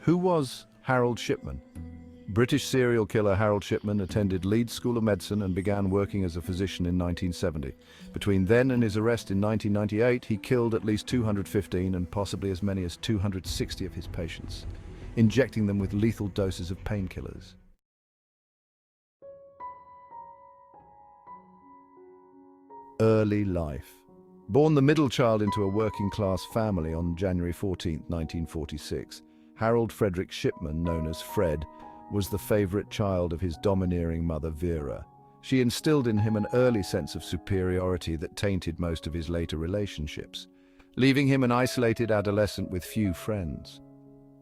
Who was Harold Shipman? British serial killer Harold Shipman attended Leeds School of Medicine and began working as a physician in 1970. Between then and his arrest in 1998, he killed at least 215 and possibly as many as 260 of his patients, injecting them with lethal doses of painkillers. Early life. Born the middle child into a working-class family on January 14, 1946, Harold Frederick Shipman, known as Fred, was the favorite child of his domineering mother Vera. She instilled in him an early sense of superiority that tainted most of his later relationships, leaving him an isolated adolescent with few friends.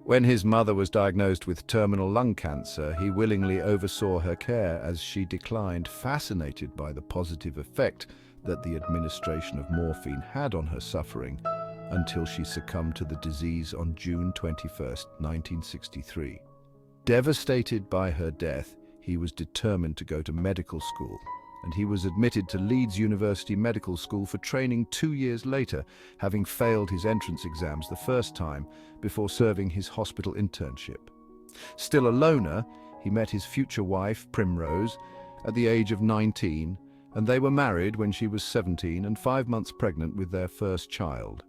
When his mother was diagnosed with terminal lung cancer, he willingly oversaw her care as she declined, fascinated by the positive effect that the administration of morphine had on her suffering, until she succumbed to the disease on June 21, 1963. Devastated by her death, he was determined to go to medical school, and he was admitted to Leeds University Medical School for training 2 years later, having failed his entrance exams the first time before serving his hospital internship. Still a loner, he met his future wife, Primrose, at the age of 19, and they were married when she was 17 and 5 months pregnant with their first child.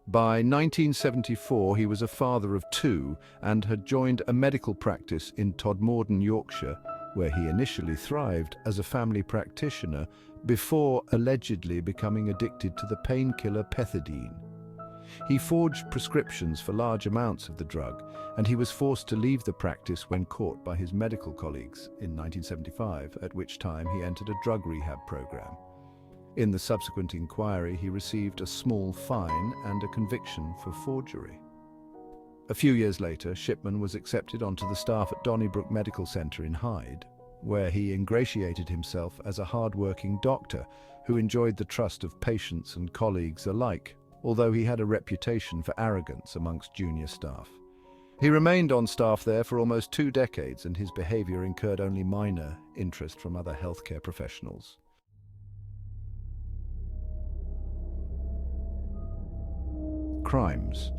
By 1974, he was a father of 2 and had joined a medical practice in Todmorden, Yorkshire, where he initially thrived as a family practitioner before allegedly becoming addicted to the painkiller pethidine. He forged prescriptions for large amounts of the drug, and he was forced to leave the practice when caught by his medical colleagues in 1975, at which time he entered a drug rehab program. In the subsequent inquiry, he received a small fine and a conviction for forgery. A few years later, Shipman was accepted onto the staff at Donnybrook Medical Centre in Hyde, where he ingratiated himself as a hard-working doctor who enjoyed the trust of patients and colleagues alike, although he had a reputation for arrogance amongst junior staff. He remained on staff there for almost 2 decades, and his behaviour incurred only minor interest from other healthcare professionals. Crimes.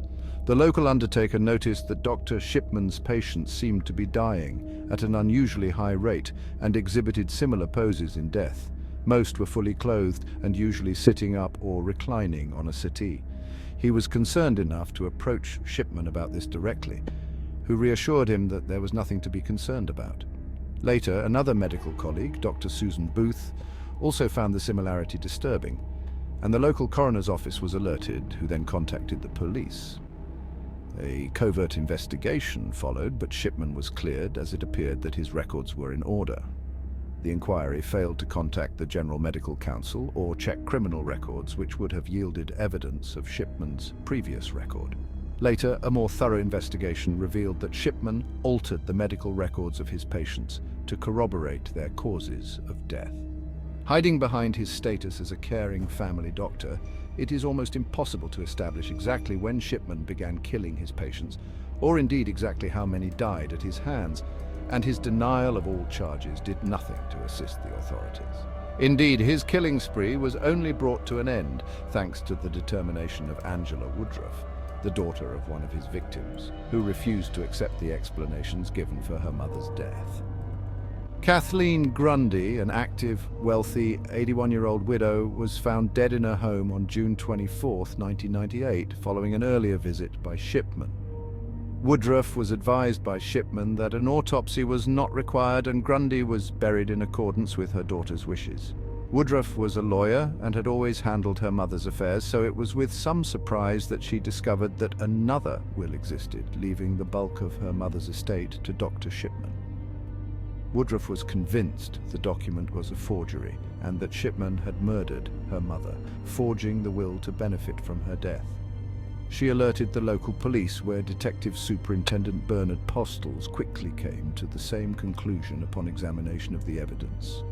The local undertaker noticed that Dr. Shipman's patients seemed to be dying at an unusually high rate and exhibited similar poses in death. Most were fully clothed and usually sitting up or reclining on a settee. He was concerned enough to approach Shipman about this directly, who reassured him that there was nothing to be concerned about. Later, another medical colleague, Dr. Susan Booth, also found the similarity disturbing, and the local coroner's office was alerted, who then contacted the police. A covert investigation followed, but Shipman was cleared as it appeared that his records were in order. The inquiry failed to contact the General Medical Council or check criminal records, which would have yielded evidence of Shipman's previous record. Later, a more thorough investigation revealed that Shipman altered the medical records of his patients to corroborate their causes of death. Hiding behind his status as a caring family doctor, it is almost impossible to establish exactly when Shipman began killing his patients, or indeed exactly how many died at his hands, and his denial of all charges did nothing to assist the authorities. Indeed, his killing spree was only brought to an end thanks to the determination of Angela Woodruff, the daughter of one of his victims, who refused to accept the explanations given for her mother's death. Kathleen Grundy, an active, wealthy, 81-year-old widow, was found dead in her home on June 24, 1998, following an earlier visit by Shipman. Woodruff was advised by Shipman that an autopsy was not required, and Grundy was buried in accordance with her daughter's wishes. Woodruff was a lawyer and had always handled her mother's affairs, so it was with some surprise that she discovered that another will existed, leaving the bulk of her mother's estate to Dr. Shipman. Woodruff was convinced the document was a forgery and that Shipman had murdered her mother, forging the will to benefit from her death. She alerted the local police, where Detective Superintendent Bernard Postles quickly came to the same conclusion upon examination of the evidence.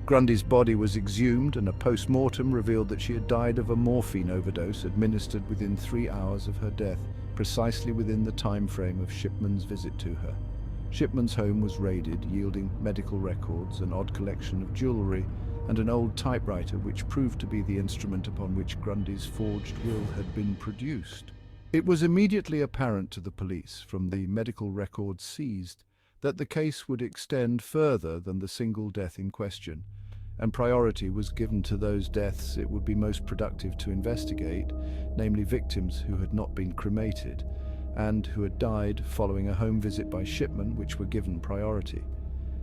Grundy's body was exhumed, and a post-mortem revealed that she had died of a morphine overdose administered within 3 hours of her death, precisely within the time frame of Shipman's visit to her. Shipman's home was raided, yielding medical records, an odd collection of jewelry, and an old typewriter which proved to be the instrument upon which Grundy's forged will had been produced. It was immediately apparent to the police from the medical records seized that the case would extend further than the single death in question, and priority was given to those deaths it would be most productive to investigate, namely victims who had not been cremated and who had died following a home visit by Shipman, which were given priority.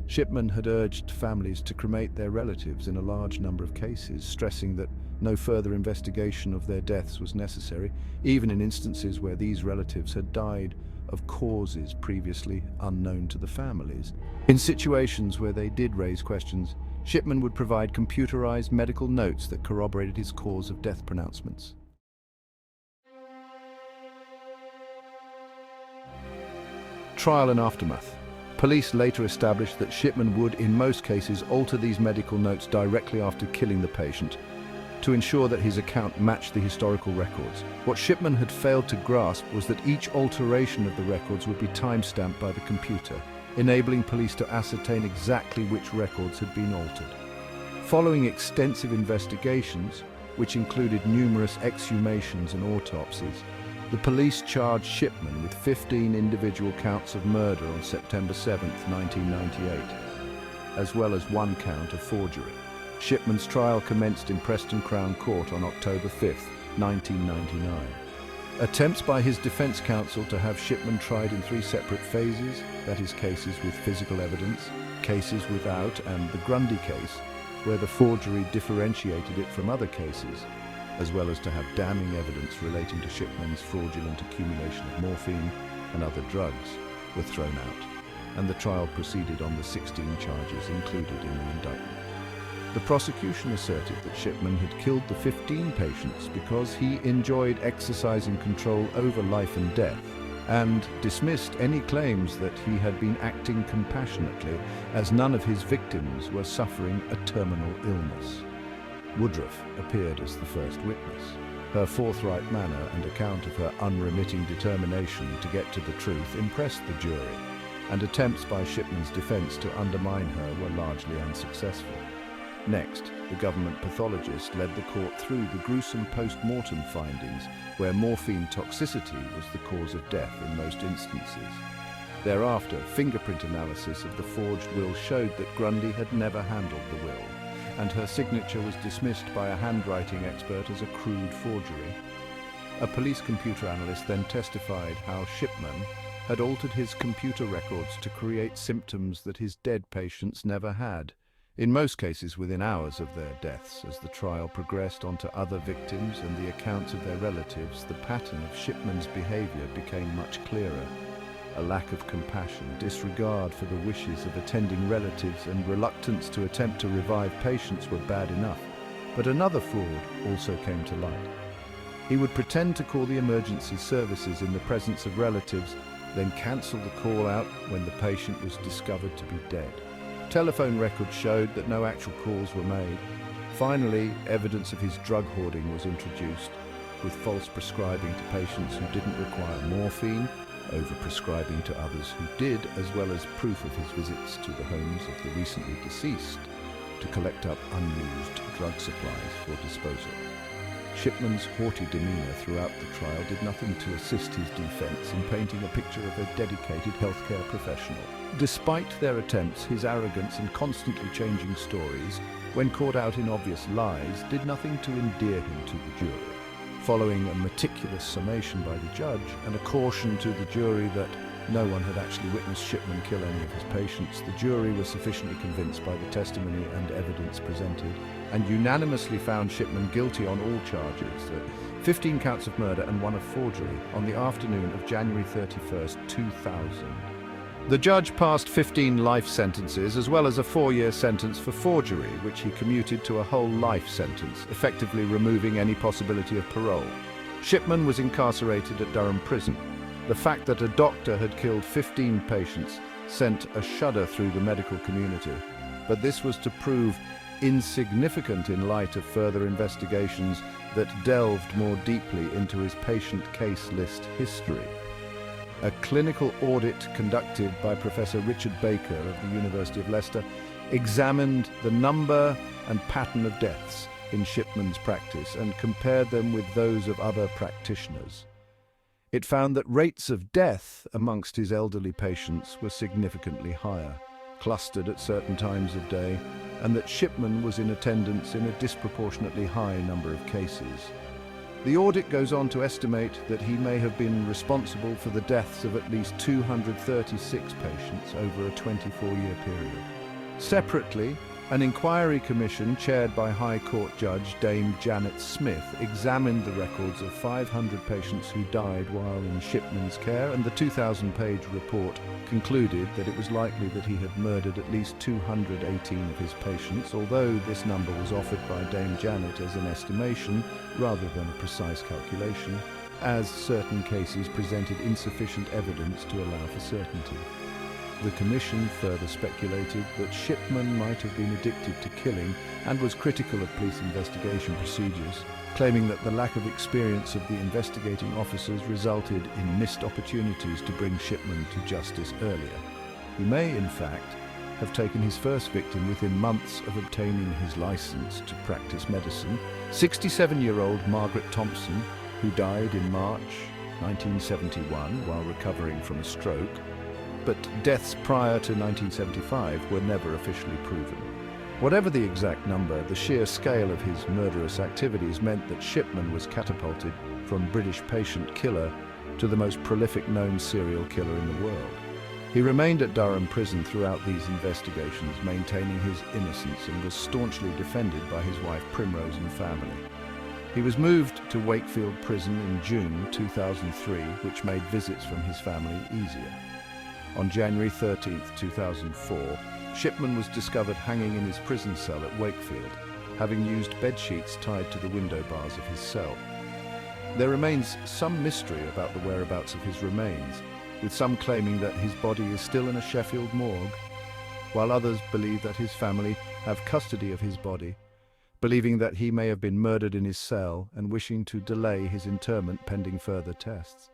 Shipman had urged families to cremate their relatives in a large number of cases, stressing that no further investigation of their deaths was necessary, even in instances where these relatives had died of causes previously unknown to the families. In situations where they did raise questions, Shipman would provide computerized medical notes that corroborated his cause of death pronouncements. Trial and aftermath. Police later established that Shipman would, in most cases, alter these medical notes directly after killing the patient to ensure that his account matched the historical records. What Shipman had failed to grasp was that each alteration of the records would be time-stamped by the computer, enabling police to ascertain exactly which records had been altered. Following extensive investigations, which included numerous exhumations and autopsies, the police charged Shipman with 15 individual counts of murder on September 7, 1998, as well as one count of forgery. Shipman's trial commenced in Preston Crown Court on October 5, 1999. Attempts by his defense counsel to have Shipman tried in 3 separate phases, that is, cases with physical evidence, cases without, and the Grundy case, where the forgery differentiated it from other cases, as well as to have damning evidence relating to Shipman's fraudulent accumulation of morphine and other drugs, were thrown out, and the trial proceeded on the 16 charges included in the indictment. The prosecution asserted that Shipman had killed the 15 patients because he enjoyed exercising control over life and death, and dismissed any claims that he had been acting compassionately, as none of his victims were suffering a terminal illness. Woodruff appeared as the first witness. Her forthright manner and account of her unremitting determination to get to the truth impressed the jury, and attempts by Shipman's defense to undermine her were largely unsuccessful. Next, the government pathologist led the court through the gruesome post-mortem findings, where morphine toxicity was the cause of death in most instances. Thereafter, fingerprint analysis of the forged will showed that Grundy had never handled the will, and her signature was dismissed by a handwriting expert as a crude forgery. A police computer analyst then testified how Shipman had altered his computer records to create symptoms that his dead patients never had, in most cases within hours of their deaths. As the trial progressed onto other victims and the accounts of their relatives, the pattern of Shipman's behavior became much clearer. A lack of compassion, disregard for the wishes of attending relatives, and reluctance to attempt to revive patients were bad enough. But another fraud also came to light. He would pretend to call the emergency services in the presence of relatives, then cancel the call out when the patient was discovered to be dead. Telephone records showed that no actual calls were made. Finally, evidence of his drug hoarding was introduced, with false prescribing to patients who didn't require morphine, over-prescribing to others who did, as well as proof of his visits to the homes of the recently deceased to collect up unused drug supplies for disposal. Shipman's haughty demeanor throughout the trial did nothing to assist his defense in painting a picture of a dedicated healthcare professional. Despite their attempts, his arrogance and constantly changing stories, when caught out in obvious lies, did nothing to endear him to the jury. Following a meticulous summation by the judge and a caution to the jury that no one had actually witnessed Shipman kill any of his patients, the jury was sufficiently convinced by the testimony and evidence presented, and unanimously found Shipman guilty on all charges, 15 counts of murder and 1 of forgery, on the afternoon of January 31st, 2000. The judge passed 15 life sentences, as well as a 4-year sentence for forgery, which he commuted to a whole life sentence, effectively removing any possibility of parole. Shipman was incarcerated at Durham Prison. The fact that a doctor had killed 15 patients sent a shudder through the medical community, but this was to prove insignificant in light of further investigations that delved more deeply into his patient case list history. A clinical audit conducted by Professor Richard Baker of the University of Leicester examined the number and pattern of deaths in Shipman's practice and compared them with those of other practitioners. It found that rates of death amongst his elderly patients were significantly higher, clustered at certain times of day, and that Shipman was in attendance in a disproportionately high number of cases. The audit goes on to estimate that he may have been responsible for the deaths of at least 236 patients over a 24-year period. Separately, an inquiry commission chaired by High Court Judge Dame Janet Smith examined the records of 500 patients who died while in Shipman's care, and the 2,000-page report concluded that it was likely that he had murdered at least 218 of his patients, although this number was offered by Dame Janet as an estimation rather than a precise calculation, as certain cases presented insufficient evidence to allow for certainty. The Commission further speculated that Shipman might have been addicted to killing and was critical of police investigation procedures, claiming that the lack of experience of the investigating officers resulted in missed opportunities to bring Shipman to justice earlier. He may, in fact, have taken his first victim within months of obtaining his license to practice medicine, 67-year-old Margaret Thompson, who died in March 1971 while recovering from a stroke, but deaths prior to 1975 were never officially proven. Whatever the exact number, the sheer scale of his murderous activities meant that Shipman was catapulted from British patient killer to the most prolific known serial killer in the world. He remained at Durham Prison throughout these investigations, maintaining his innocence, and was staunchly defended by his wife Primrose and family. He was moved to Wakefield Prison in June 2003, which made visits from his family easier. On January 13, 2004, Shipman was discovered hanging in his prison cell at Wakefield, having used bedsheets tied to the window bars of his cell. There remains some mystery about the whereabouts of his remains, with some claiming that his body is still in a Sheffield morgue, while others believe that his family have custody of his body, believing that he may have been murdered in his cell and wishing to delay his interment pending further tests.